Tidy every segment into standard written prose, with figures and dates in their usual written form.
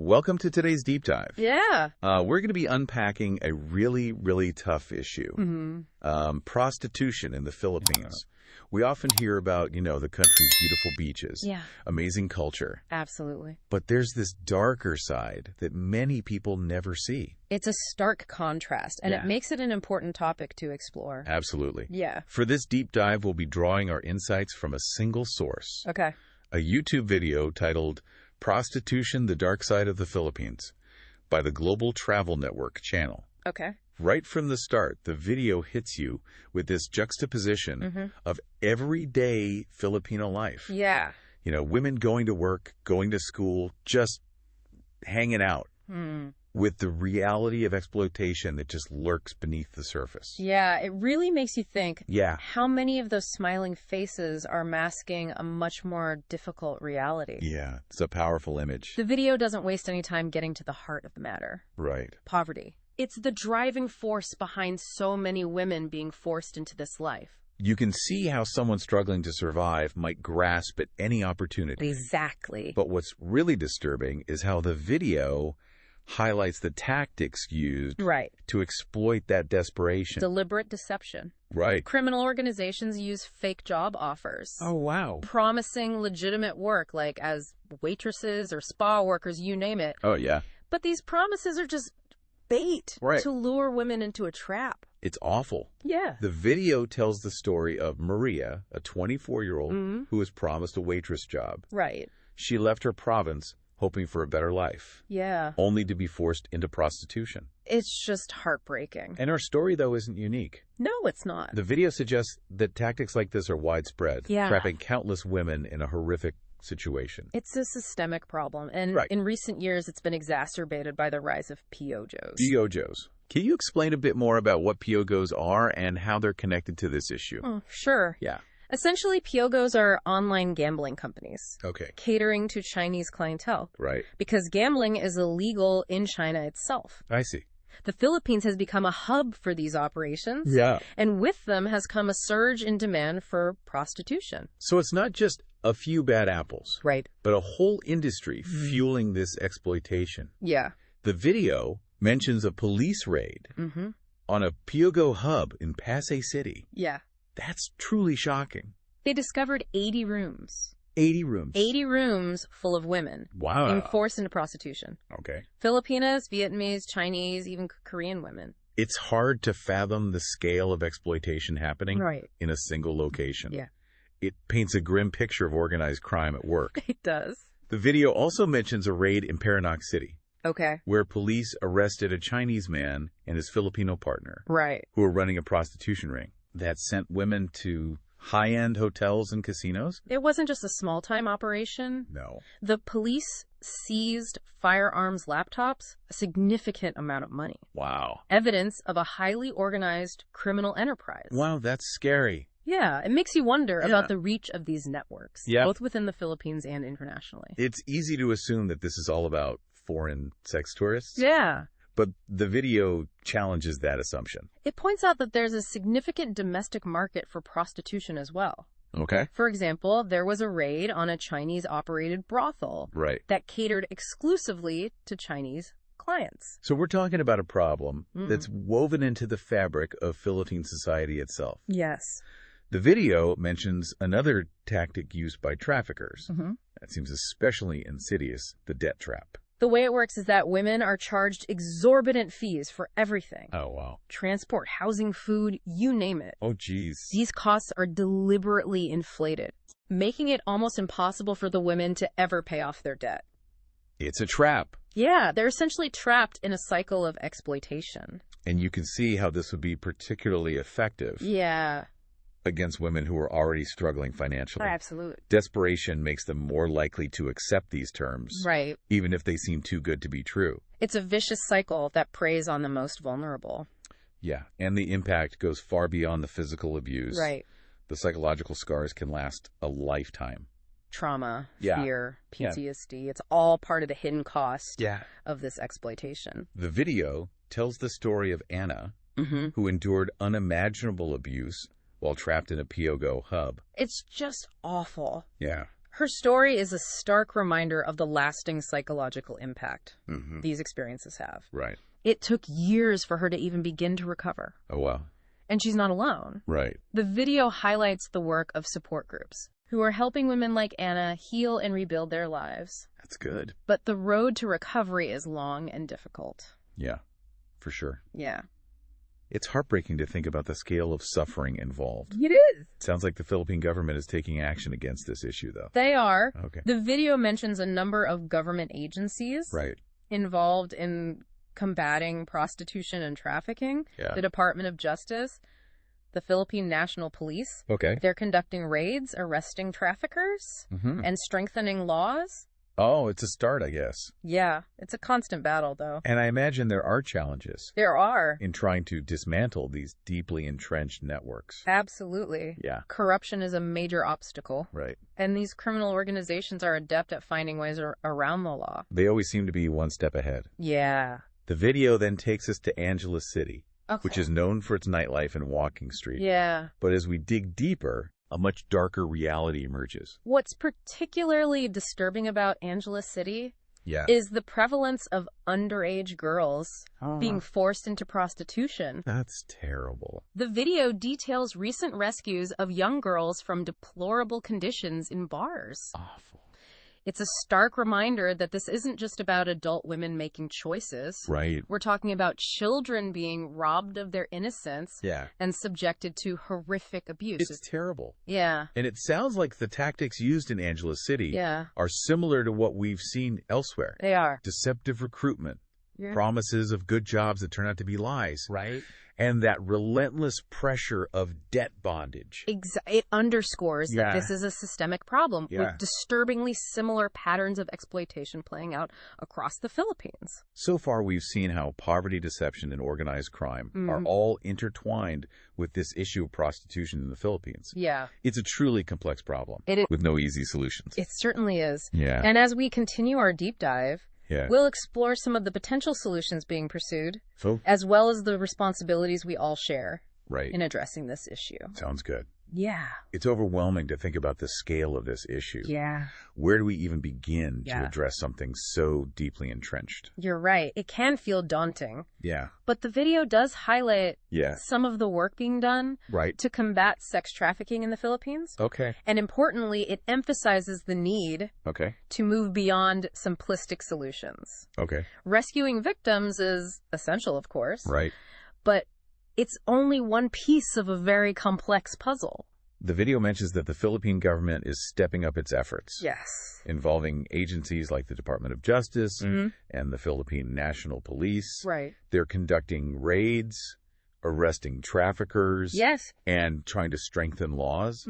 Welcome to today's deep dive. Yeah. We're going to be unpacking a really, really tough issue. Prostitution in the Philippines. We often hear about, the country's beautiful beaches, amazing culture. Absolutely. But there's this darker side that many people never see. It's a stark contrast, and it makes it an important topic to explore. Absolutely. Yeah. For this deep dive, we'll be drawing our insights from a single source. Okay. A YouTube video titled Prostitution, the Dark Side of the Philippines by the Global Travel Network channel. Okay. Right from the start, the video hits you with this juxtaposition of everyday Filipino life. Yeah. Women going to work, going to school, just hanging out with the reality of exploitation that just lurks beneath the surface. Yeah, it really makes you think how many of those smiling faces are masking a much more difficult reality. Yeah, it's a powerful image. The video doesn't waste any time getting to the heart of the matter. Right. Poverty. It's the driving force behind so many women being forced into this life. You can see how someone struggling to survive might grasp at any opportunity. Exactly. But what's really disturbing is how the video highlights the tactics used to exploit that desperation. Deliberate deception. Right. Criminal organizations use fake job offers. Oh, wow. Promising legitimate work, like as waitresses or spa workers, you name it. Oh, yeah. But these promises are just bait to lure women into a trap. It's awful. Yeah. The video tells the story of Maria, a 24-year-old who was promised a waitress job. Right. She left her province hoping for a better life. Yeah. Only to be forced into prostitution. It's just heartbreaking. And her story, though, isn't unique. No, it's not. The video suggests that tactics like this are widespread, Yeah. trapping countless women in a horrific situation. It's a systemic problem, and in recent years, it's been exacerbated by the rise of POGOs. POGOs. Can you explain a bit more about what POGOs are and how they're connected to this issue? Oh, sure. Yeah. Essentially, POGOs are online gambling companies. Okay. Catering to Chinese clientele. Right. Because gambling is illegal in China itself. I see. The Philippines has become a hub for these operations. Yeah. And with them has come a surge in demand for prostitution. So it's not just a few bad apples. Right. But a whole industry fueling this exploitation. Yeah. The video mentions a police raid on a POGO hub in Pasay City. Yeah. That's truly shocking. They discovered 80 rooms. 80 rooms. 80 rooms full of women. Wow. Being forced into prostitution. Okay. Filipinas, Vietnamese, Chinese, even Korean women. It's hard to fathom the scale of exploitation happening in a single location. Yeah. It paints a grim picture of organized crime at work. It does. The video also mentions a raid in Parañaque City. Okay. Where police arrested a Chinese man and his Filipino partner. Right. Who were running a prostitution ring that sent women to high-end hotels and casinos. It wasn't just a small-time operation. No. The police seized firearms laptops, a significant amount of money. Wow. Evidence of a highly organized criminal enterprise. Wow, that's scary. Yeah, it makes you wonder about the reach of these networks, both within the Philippines and internationally. It's easy to assume that this is all about foreign sex tourists. Yeah. But the video challenges that assumption. It points out that there's a significant domestic market for prostitution as well. Okay. For example, there was a raid on a Chinese-operated brothel that catered exclusively to Chinese clients. So we're talking about a problem that's woven into the fabric of Philippine society itself. Yes. The video mentions another tactic used by traffickers. That seems especially insidious, the debt trap. The way it works is that women are charged exorbitant fees for everything. Oh, wow. Transport, housing, food, you name it. Oh, geez. These costs are deliberately inflated, making it almost impossible for the women to ever pay off their debt. It's a trap. Yeah, they're essentially trapped in a cycle of exploitation. And you can see how this would be particularly effective. Yeah. Against women who are already struggling financially. Oh, absolutely. Desperation makes them more likely to accept these terms. Right. Even if they seem too good to be true. It's a vicious cycle that preys on the most vulnerable. Yeah, and the impact goes far beyond the physical abuse. Right. The psychological scars can last a lifetime. Trauma, fear, PTSD. It's all part of the hidden cost of this exploitation. The video tells the story of Anna, who endured unimaginable abuse while trapped in a POGO hub. It's just awful. Yeah. Her story is a stark reminder of the lasting psychological impact these experiences have. Right. It took years for her to even begin to recover. Oh, wow. And she's not alone. Right. The video highlights the work of support groups who are helping women like Anna heal and rebuild their lives. That's good. But the road to recovery is long and difficult. Yeah, for sure. Yeah. It's heartbreaking to think about the scale of suffering involved. It is. Sounds like the Philippine government is taking action against this issue, though. They are. Okay. The video mentions a number of government agencies involved in combating prostitution and trafficking. Yeah. The Department of Justice, the Philippine National Police. Okay. They're conducting raids, arresting traffickers, and strengthening laws. Oh, it's a start, I guess. Yeah, it's a constant battle, though. And I imagine there are challenges. There are. In trying to dismantle these deeply entrenched networks. Absolutely. Yeah. Corruption is a major obstacle. Right. And these criminal organizations are adept at finding ways around the law. They always seem to be one step ahead. Yeah. The video then takes us to Angeles City, which is known for its nightlife and walking street. Yeah. But as we dig deeper, a much darker reality emerges. What's particularly disturbing about Angeles City is the prevalence of underage girls being forced into prostitution. That's terrible. The video details recent rescues of young girls from deplorable conditions in bars. Awful. It's a stark reminder that this isn't just about adult women making choices. Right. We're talking about children being robbed of their innocence and subjected to horrific abuse. It's terrible. Yeah. And it sounds like the tactics used in Angeles City are similar to what we've seen elsewhere. They are. Deceptive recruitment, promises of good jobs that turn out to be lies. Right. And that relentless pressure of debt bondage. It underscores that this is a systemic problem with disturbingly similar patterns of exploitation playing out across the Philippines. So far, we've seen how poverty, deception, and organized crime are all intertwined with this issue of prostitution in the Philippines. Yeah. It's a truly complex problem with no easy solutions. It certainly is. Yeah. And as we continue our deep dive, we'll explore some of the potential solutions being pursued, as well as the responsibilities we all share in addressing this issue. Sounds good. Yeah. It's overwhelming to think about the scale of this issue. Yeah. Where do we even begin to address something so deeply entrenched? You're right. It can feel daunting. Yeah. But the video does highlight some of the work being done to combat sex trafficking in the Philippines. Okay. And importantly, it emphasizes the need to move beyond simplistic solutions. Okay. Rescuing victims is essential, of course. Right. But it's only one piece of a very complex puzzle. The video mentions that the Philippine government is stepping up its efforts. Yes. Involving agencies like the Department of Justice and the Philippine National Police. Right. They're conducting raids, arresting traffickers. Yes. And trying to strengthen laws.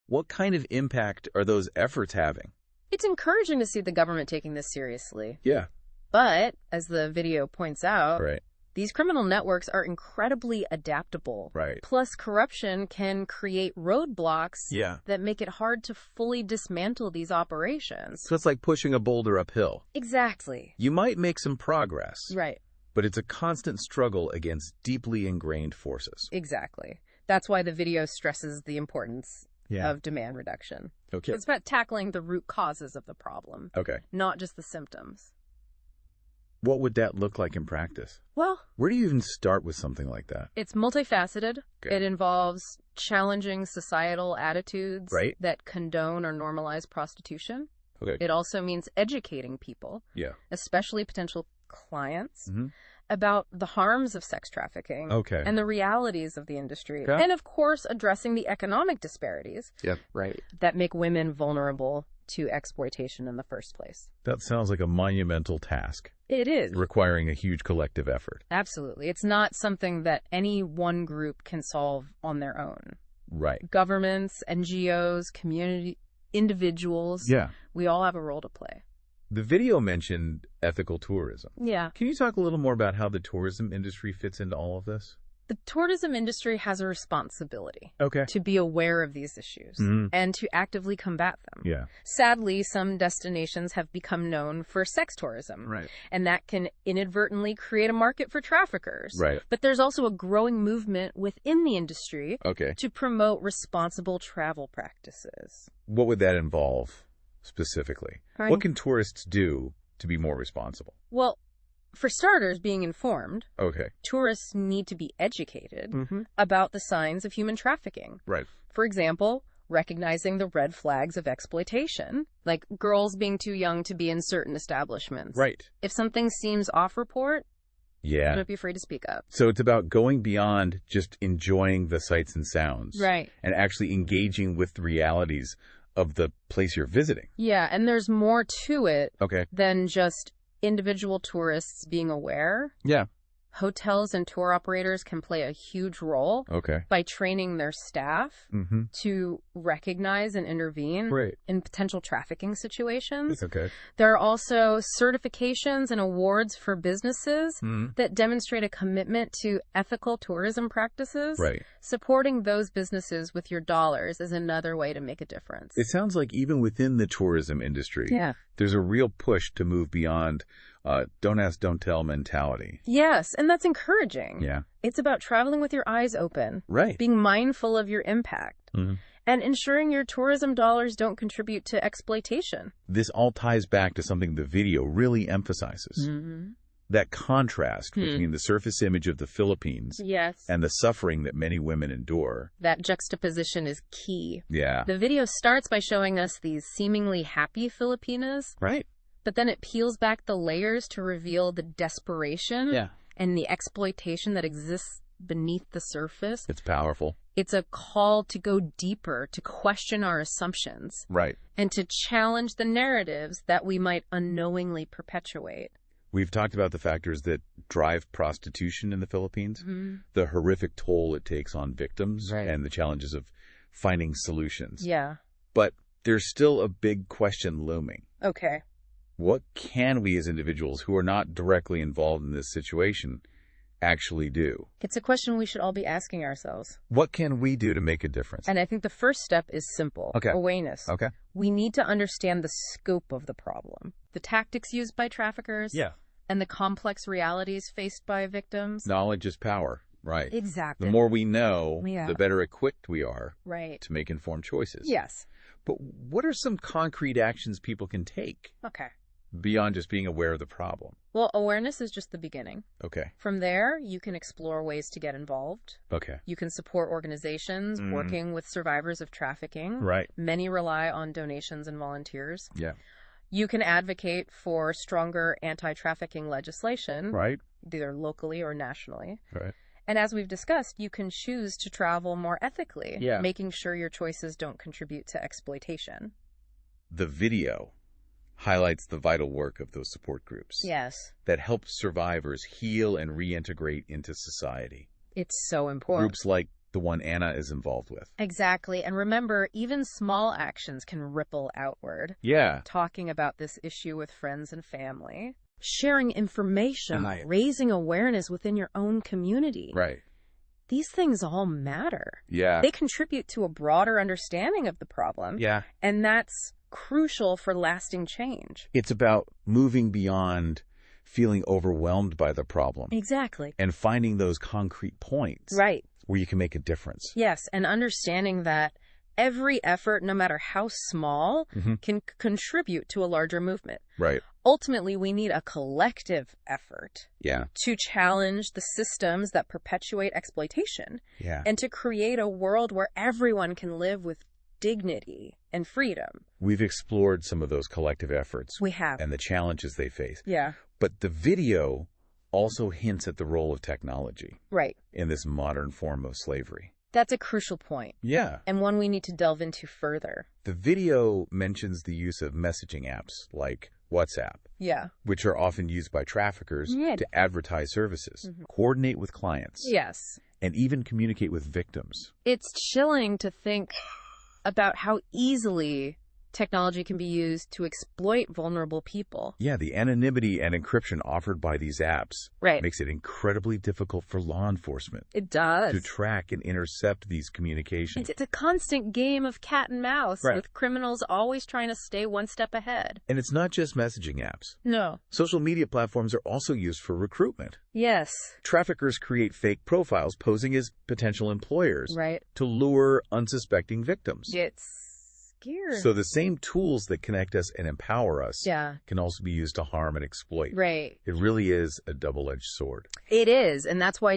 What kind of impact are those efforts having? It's encouraging to see the government taking this seriously. Yeah. But, as the video points out, these criminal networks are incredibly adaptable. Right. Plus, corruption can create roadblocks that make it hard to fully dismantle these operations. So it's like pushing a boulder uphill. Exactly. You might make some progress. Right. But it's a constant struggle against deeply ingrained forces. Exactly. That's why the video stresses the importance of demand reduction. Okay. It's about tackling the root causes of the problem. Okay. Not just the symptoms. What would that look like in practice? Well, where do you even start with something like that? It's multifaceted. Okay. It involves challenging societal attitudes that condone or normalize prostitution. Okay. It also means educating people, especially potential clients, about the harms of sex trafficking and the realities of the industry. Okay. And, of course, addressing the economic disparities that make women vulnerable to exploitation in the first place. That sounds like a monumental task. It is. Requiring a huge collective effort. Absolutely. It's not something that any one group can solve on their own. Right. Governments, NGOs, community, individuals. Yeah. We all have a role to play. The video mentioned ethical tourism. Yeah. Can you talk a little more about how the tourism industry fits into all of this? The tourism industry has a responsibility to be aware of these issues and to actively combat them. Yeah. Sadly, some destinations have become known for sex tourism. Right. And that can inadvertently create a market for traffickers. Right. But there's also a growing movement within the industry to promote responsible travel practices. What would that involve? specifically? What can tourists do to be more responsible? Well, for starters, being informed. Okay. Tourists need to be educated about the signs of human trafficking. Right. For example, recognizing the red flags of exploitation, like girls being too young to be in certain establishments. Right. If something seems off-report, don't be afraid to speak up. So it's about going beyond just enjoying the sights and sounds. Right. And actually engaging with the realities of the place you're visiting. Yeah, and there's more to it than just individual tourists being aware. Yeah. Hotels and tour operators can play a huge role by training their staff to recognize and intervene in potential trafficking situations. There are also certifications and awards for businesses that demonstrate a commitment to ethical tourism practices. Supporting those businesses with your dollars is another way to make a difference. It sounds like even within the tourism industry, there's a real push to move beyond don't ask, don't tell mentality. Yes, and that's encouraging. Yeah. It's about traveling with your eyes open. Right. Being mindful of your impact. And ensuring your tourism dollars don't contribute to exploitation. This all ties back to something the video really emphasizes. That contrast between the surface image of the Philippines and the suffering that many women endure. That juxtaposition is key. Yeah. The video starts by showing us these seemingly happy Filipinas. Right. But then it peels back the layers to reveal the desperation and the exploitation that exists beneath the surface. It's powerful. It's a call to go deeper, to question our assumptions. Right. And to challenge the narratives that we might unknowingly perpetuate. We've talked about the factors that drive prostitution in the Philippines, the horrific toll it takes on victims, and the challenges of finding solutions. Yeah. But there's still a big question looming. Okay. What can we as individuals who are not directly involved in this situation actually do? It's a question we should all be asking ourselves. What can we do to make a difference? And I think the first step is simple. Awareness. We need to understand the scope of the problem, the tactics used by traffickers, and the complex realities faced by victims. Knowledge is power. Right. Exactly. The more we know, the better equipped we are to make informed choices. Yes. But what are some concrete actions people can take? Beyond just being aware of the problem? Well, awareness is just the beginning. Okay. From there, you can explore ways to get involved. Okay. You can support organizations working with survivors of trafficking. Right. Many rely on donations and volunteers. Yeah. You can advocate for stronger anti-trafficking legislation. Right. Either locally or nationally. Right. And as we've discussed, you can choose to travel more ethically, making sure your choices don't contribute to exploitation. The video highlights the vital work of those support groups. Yes. That help survivors heal and reintegrate into society. It's so important. Groups like the one Anna is involved with. Exactly. And remember, even small actions can ripple outward. Yeah. Talking about this issue with friends and family. Sharing information, raising awareness within your own community. Right. These things all matter. Yeah. They contribute to a broader understanding of the problem. Yeah. And that's crucial for lasting change. It's about moving beyond feeling overwhelmed by the problem. Exactly. And finding those concrete points. Right. Where you can make a difference. Yes. And understanding that every effort, no matter how small, can contribute to a larger movement. Right. Ultimately, we need a collective effort Yeah. to challenge the systems that perpetuate exploitation Yeah. and to create a world where everyone can live with dignity and freedom. We've explored some of those collective efforts. We have. And the challenges they face. Yeah. But the video also hints at the role of technology. Right. In this modern form of slavery. That's a crucial point. Yeah. And one we need to delve into further. The video mentions the use of messaging apps like WhatsApp. Yeah. Which are often used by traffickers to advertise services, coordinate with clients. Yes. And even communicate with victims. It's chilling to think about how easily technology can be used to exploit vulnerable people. Yeah, the anonymity and encryption offered by these apps makes it incredibly difficult for law enforcement. It does. To track and intercept these communications. It's a constant game of cat and mouse with criminals always trying to stay one step ahead. And it's not just messaging apps. No. Social media platforms are also used for recruitment. Yes. Traffickers create fake profiles posing as potential employers to lure unsuspecting victims. It's scared. So the same tools that connect us and empower us can also be used to harm and exploit. Right. It really is a double-edged sword. It is, and that's why